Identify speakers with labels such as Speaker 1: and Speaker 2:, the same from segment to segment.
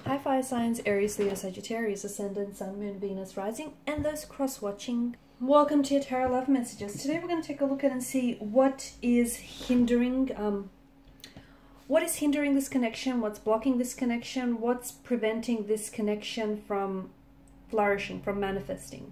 Speaker 1: Hi fire signs, Aries, Leo, Sagittarius, Ascendant, Sun, Moon, Venus, Rising, and those cross-watching. Welcome to your Tarot Love Messages. Today we're going to take a look at and see what is hindering this connection, what's blocking this connection, what's preventing this connection from flourishing, from manifesting.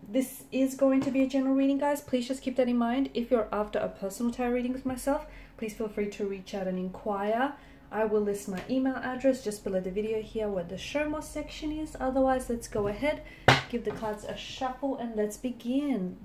Speaker 1: This is going to be a general reading, guys. Please just keep that in mind. If you're after a personal tarot reading with myself, please feel free to reach out and inquire. I will list my email address just below the video here where the show more section is. Otherwise, let's go ahead, give the cards a shuffle, and let's begin.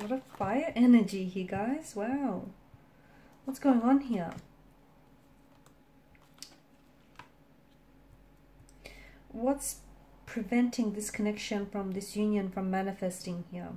Speaker 1: A lot of fire energy here, guys. Wow. What's going on here? What's preventing this connection from this union from manifesting here?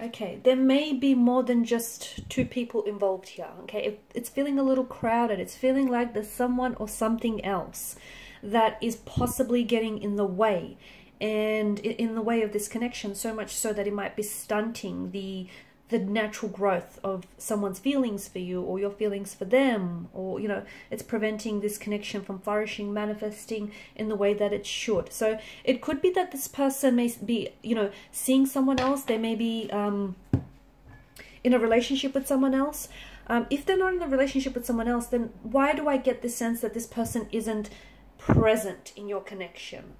Speaker 1: Okay, there may be more than just two people involved here. Okay, it's feeling a little crowded. It's feeling like there's someone or something else that is possibly getting in the way. And in the way of this connection, so much so that it might be stunting the natural growth of someone's feelings for you or your feelings for them, or, you know, it's preventing this connection from flourishing, manifesting in the way that it should. So it could be that this person may be, you know, seeing someone else. They may be in a relationship with someone else. If they're not in a relationship with someone else, then why do I get the sense that this person isn't present in your connection?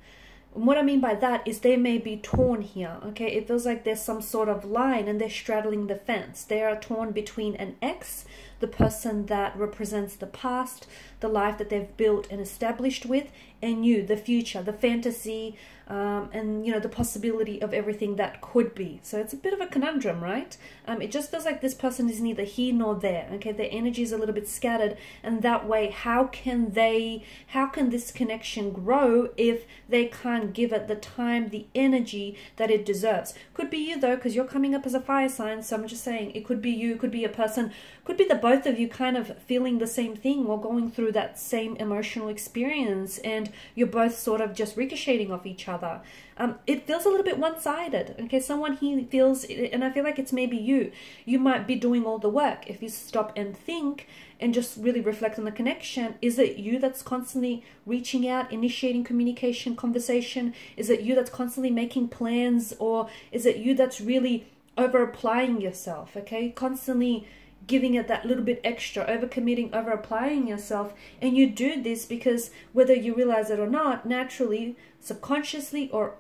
Speaker 1: And what I mean by that is they may be torn here, okay? It feels like there's some sort of line and they're straddling the fence. They are torn between an ex, the person that represents the past, the life that they've built and established with, and you, the future, the fantasy, and, you know, the possibility of everything that could be. So it's a bit of a conundrum, right? It just feels like this person is neither here nor there, okay? Their energy is a little bit scattered, and that way, how can this connection grow if they can't give it the time, the energy that it deserves? Could be you, though, because you're coming up as a fire sign, so I'm just saying, it could be you, could be a person, could be the both of you kind of feeling the same thing or going through that same emotional experience, and you're both sort of just ricocheting off each other. It feels a little bit one-sided, okay? Someone here feels, and I feel like it's maybe you might be doing all the work. If you stop and think and just really reflect on the connection, is it you that's constantly reaching out, initiating communication, conversation? Is it you that's constantly making plans, or is it you that's really over-applying yourself, okay? Constantly giving it that little bit extra, over-committing, over-applying yourself. And you do this because whether you realize it or not, naturally, subconsciously or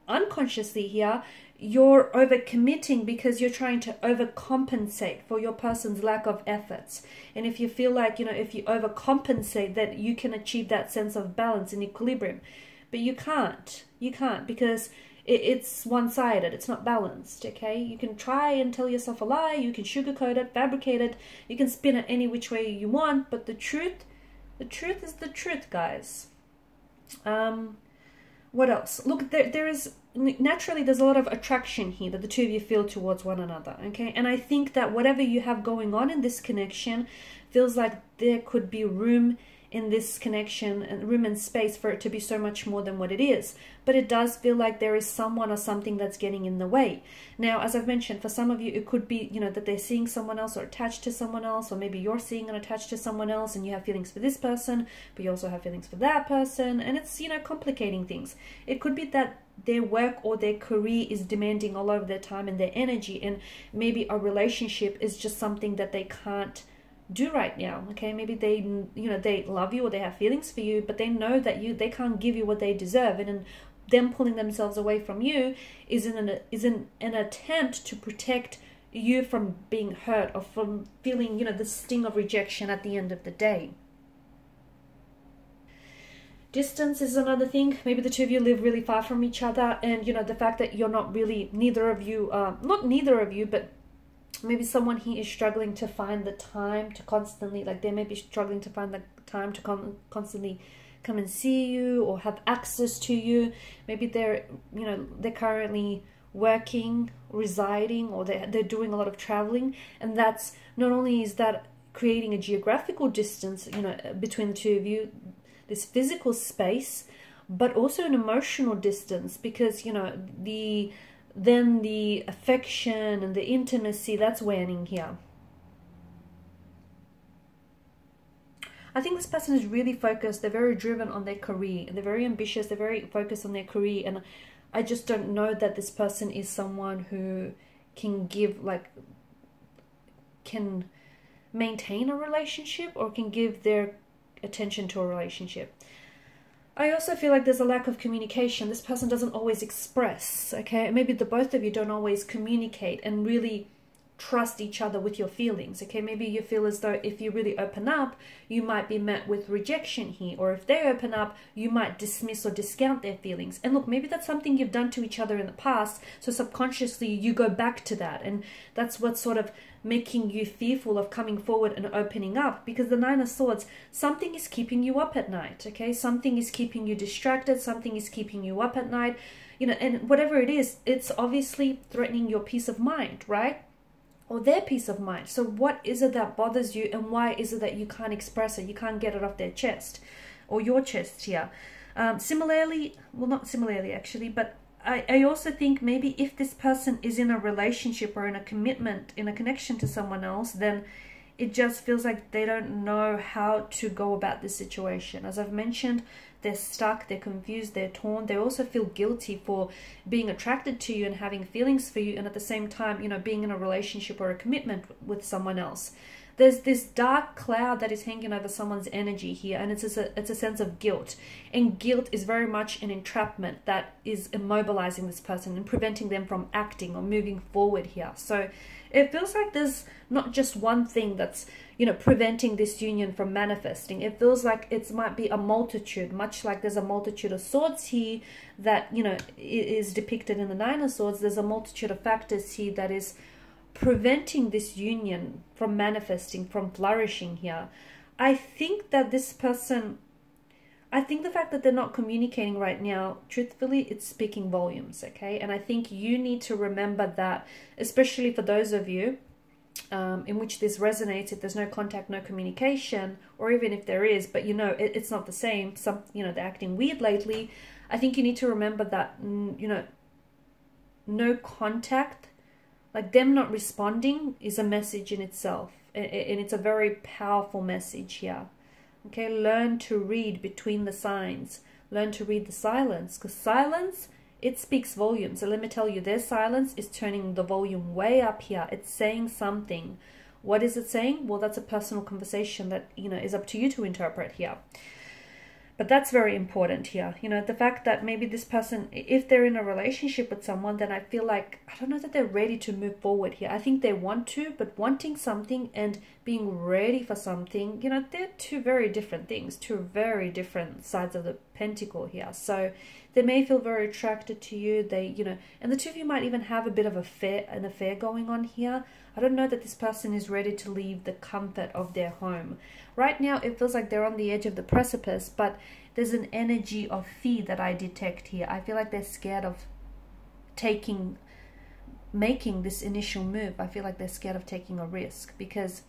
Speaker 1: unconsciously here, you're over-committing because you're trying to overcompensate for your person's lack of efforts. And if you feel like, you know, if you overcompensate, that you can achieve that sense of balance and equilibrium. But you can't. You can't, because it's one-sided. It's not balanced, okay? You can try and tell yourself a lie. You can sugarcoat it, fabricate it. You can spin it any which way you want. But the truth is the truth, guys. What else? Look, naturally there's a lot of attraction here that the two of you feel towards one another, okay? And I think that whatever you have going on in this connection feels like there could be room in this connection and room and space for it to be so much more than what it is. But it does feel like there is someone or something that's getting in the way. Now, as I've mentioned, for some of you, it could be, you know, that they're seeing someone else or attached to someone else, or maybe you're seeing and attached to someone else and you have feelings for this person, but you also have feelings for that person, and it's, you know, complicating things. It could be that their work or their career is demanding all of their time and their energy, and maybe a relationship is just something that they can't do right now. Okay, maybe they, you know, they love you or they have feelings for you, but they know that they can't give you what they deserve, and then them pulling themselves away from you is an attempt to protect you from being hurt or from feeling, you know, the sting of rejection at the end of the day. Distance is another thing. Maybe the two of you live really far from each other, and you know, the fact that you're not really, neither of you, not neither of you, but maybe someone here is struggling to find the time to constantly, like they may be struggling to find the time to constantly come and see you or have access to you. Maybe they're, you know, they're currently working, residing, or they're doing a lot of traveling, and that's not only is that creating a geographical distance, you know, between the two of you, this physical space, but also an emotional distance, because you know, then the affection and the intimacy, that's waning here. I think this person is really focused. They're very driven on their career. They're very ambitious. They're very focused on their career. And I just don't know that this person is someone who can give, like, can maintain a relationship or can give their attention to a relationship. I also feel like there's a lack of communication. This person doesn't always express, okay? Maybe the both of you don't always communicate and really trust each other with your feelings, okay? Maybe you feel as though if you really open up, you might be met with rejection here, or if they open up, you might dismiss or discount their feelings. And look, maybe that's something you've done to each other in the past, so subconsciously you go back to that, and that's what's sort of making you fearful of coming forward and opening up, because the Nine of Swords, something is keeping you up at night, okay? Something is keeping you distracted, something is keeping you up at night, you know, and whatever it is, it's obviously threatening your peace of mind, right? Or their peace of mind. So what is it that bothers you, and why is it that you can't express it? You can't get it off their chest or your chest here. Similarly, well, not similarly actually, but I also think maybe if this person is in a relationship or in a commitment, in a connection to someone else, then it just feels like they don't know how to go about this situation. As I've mentioned, they're stuck, they're confused, they're torn. They also feel guilty for being attracted to you and having feelings for you, and at the same time, you know, being in a relationship or a commitment with someone else. There's this dark cloud that is hanging over someone's energy here, and it's a sense of guilt. And guilt is very much an entrapment that is immobilizing this person and preventing them from acting or moving forward here. So it feels like there's not just one thing that's, you know, preventing this union from manifesting. It feels like it might be a multitude, much like there's a multitude of swords here that, you know, is depicted in the Nine of Swords. There's a multitude of factors here that is preventing this union from manifesting, from flourishing here. I think that this person, I think the fact that they're not communicating right now, truthfully, it's speaking volumes, okay? And I think you need to remember that, especially for those of you in which this resonates, if there's no contact, no communication, or even if there is, but you know, it's not the same. Some, you know, they're acting weird lately. I think you need to remember that, you know, no contact, like them not responding, is a message in itself. And it's a very powerful message here. Okay, learn to read between the signs. Learn to read the silence, because silence, it speaks volumes. So let me tell you, their silence is turning the volume way up here. It's saying something. What is it saying? Well, that's a personal conversation that, you know, is up to you to interpret here. But that's very important here. You know, the fact that maybe this person, if they're in a relationship with someone, then I feel like, I don't know that they're ready to move forward here. I think they want to, but wanting something and being ready for something, you know, they're two very different things, two very different sides of the pentacle here. So they may feel very attracted to you. They, you know, and the two of you might even have a bit of an affair going on here. I don't know that this person is ready to leave the comfort of their home. Right now, it feels like they're on the edge of the precipice, but there's an energy of fear that I detect here. I feel like they're scared of making this initial move. I feel like they're scared of taking a risk, because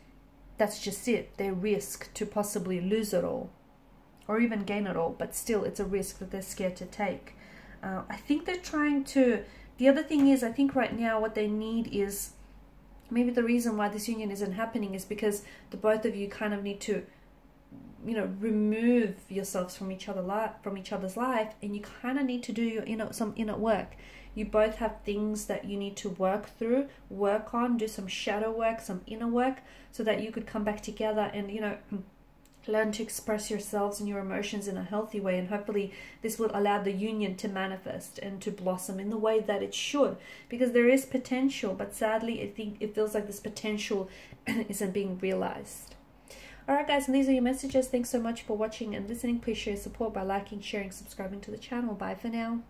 Speaker 1: that's just it. They risk to possibly lose it all or even gain it all, but still it's a risk that they're scared to take. I think they're trying to, the other thing is, I think right now what they need is, maybe the reason why this union isn't happening is because the both of you kind of need to you know, remove yourselves from each other's life, and you kind of need to do your some inner work. You both have things that you need to work through, work on, do some shadow work, some inner work, so that you could come back together and, you know, learn to express yourselves and your emotions in a healthy way. And hopefully this will allow the union to manifest and to blossom in the way that it should, because there is potential, but sadly I think it feels like this potential isn't being realized. Alright guys, and these are your messages. Thanks so much for watching and listening. Please show your support by liking, sharing, subscribing to the channel. Bye for now.